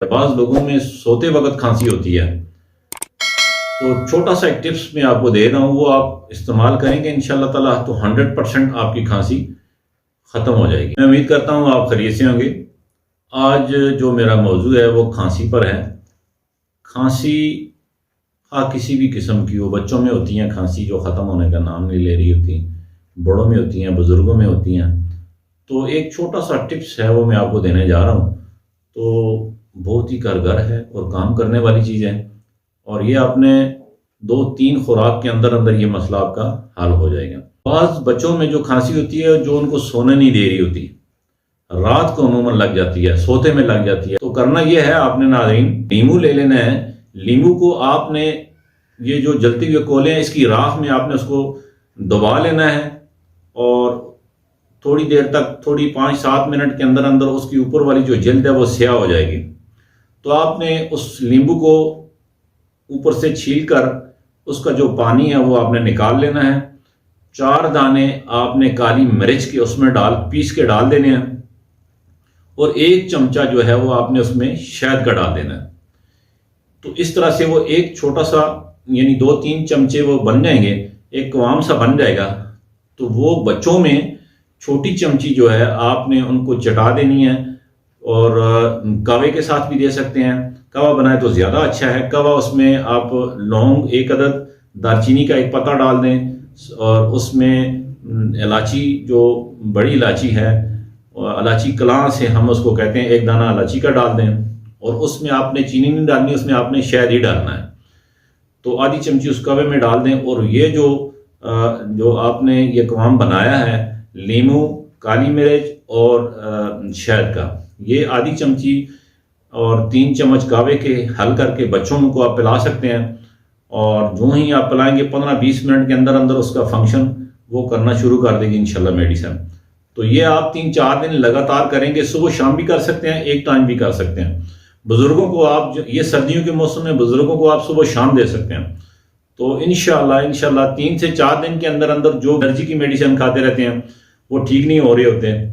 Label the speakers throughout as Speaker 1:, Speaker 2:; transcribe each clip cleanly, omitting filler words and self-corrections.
Speaker 1: बाज़ लोगों में सोते वक्त खांसी होती है, तो छोटा सा एक टिप्स मैं आपको दे रहा हूँ, वो आप इस्तेमाल करेंगे इंशाल्लाह ताला तो 100% आपकी खांसी ख़त्म हो जाएगी। मैं उम्मीद करता हूँ आप खैरियत से होंगे। आज जो मेरा मौजू है वो खांसी पर है। खांसी किसी भी किस्म की हो, बच्चों में होती हैं खांसी जो ख़त्म होने का नाम नहीं ले रही होती, बड़ों में होती हैं, बुज़ुर्गों में होती हैं। तो एक छोटा सा टिप्स है वो मैं आपको देने जा रहा हूँ। तो बहुत ही कारगर है और काम करने वाली चीज़ है, और ये आपने 2-3 खुराक के अंदर अंदर ये मसला आपका हल हो जाएगा। बाज़ बच्चों में जो खांसी होती है जो उनको सोने नहीं दे रही होती, रात को अमूमन लग जाती है, सोते में लग जाती है, तो करना यह है आपने नाज़रीन नींबू ले लेना है। नींबू को आपने ये जो जलती हुए कोले हैं इसकी राख में आपने उसको दबा लेना है, और थोड़ी देर तक, थोड़ी 5-7 मिनट के अंदर अंदर उसकी ऊपर वाली जो जल्द है वो स्याह हो जाएगी। तो आपने उस नींबू को ऊपर से छील कर उसका जो पानी है वो आपने निकाल लेना है। 4 दाने आपने काली मिर्च के उसमें पीस के डाल देने हैं, और 1 चमचा जो है वो आपने उसमें शहद का डाल देना है। तो इस तरह से वो एक छोटा सा, यानी 2-3 चमचे वो बन जाएंगे, एक कवाम सा बन जाएगा। तो वो बच्चों में छोटी चमची जो है आपने उनको चटा देनी है, और कवे के साथ भी दे सकते हैं। कवा बनाए तो ज़्यादा अच्छा है। कवा उसमें आप लौंग 1 अदद, दालचीनी का 1 पत्ता डाल दें, और उसमें इलायची जो बड़ी इलायची है, इलायची कलां से हम उसको कहते हैं, 1 दाना इलायची का डाल दें, और उसमें आपने चीनी नहीं डालनी, उसमें आपने शहद ही डालना है। तो आधी चमची उस कवे में डाल दें, और ये जो आपने ये कवाम बनाया है नींबू, काली मिर्च और शहद का, ये आधी चमची और 3 चम्मच कावे के हल करके बच्चों को आप पिला सकते हैं। और जो ही आप पिलाएंगे 15-20 मिनट के अंदर अंदर उसका फंक्शन वो करना शुरू कर देगी इंशाल्लाह मेडिसिन। तो ये आप 3-4 दिन लगातार करेंगे, सुबह शाम भी कर सकते हैं, एक टाइम भी कर सकते हैं। बुजुर्गों को आप ये सर्दियों के मौसम में बुजुर्गों को आप सुबह शाम दे सकते हैं। तो इंशाल्लाह 3 से 4 दिन के अंदर अंदर जो एलर्जी की मेडिसिन खाते रहते हैं वो ठीक नहीं हो रहे होते हैं।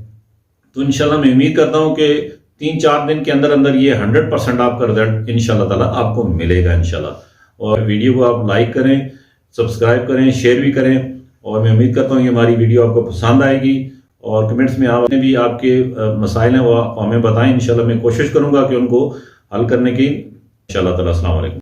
Speaker 1: तो इंशाल्लाह मैं उम्मीद करता हूँ कि 3-4 दिन के अंदर अंदर ये 100% आपका रिजल्ट इंशाल्लाह ताला आपको मिलेगा इंशाल्लाह। और वीडियो को आप लाइक करें, सब्सक्राइब करें, शेयर भी करें, और मैं उम्मीद करता हूँ कि हमारी वीडियो आपको पसंद आएगी। और कमेंट्स में आपने भी आपके मसाइल हैं वो हमें बताएं, इंशाल्लाह मैं कोशिश करूँगा कि उनको हल करने की। इंशाल्लाह ताला। अस्सलाम वालेकुम।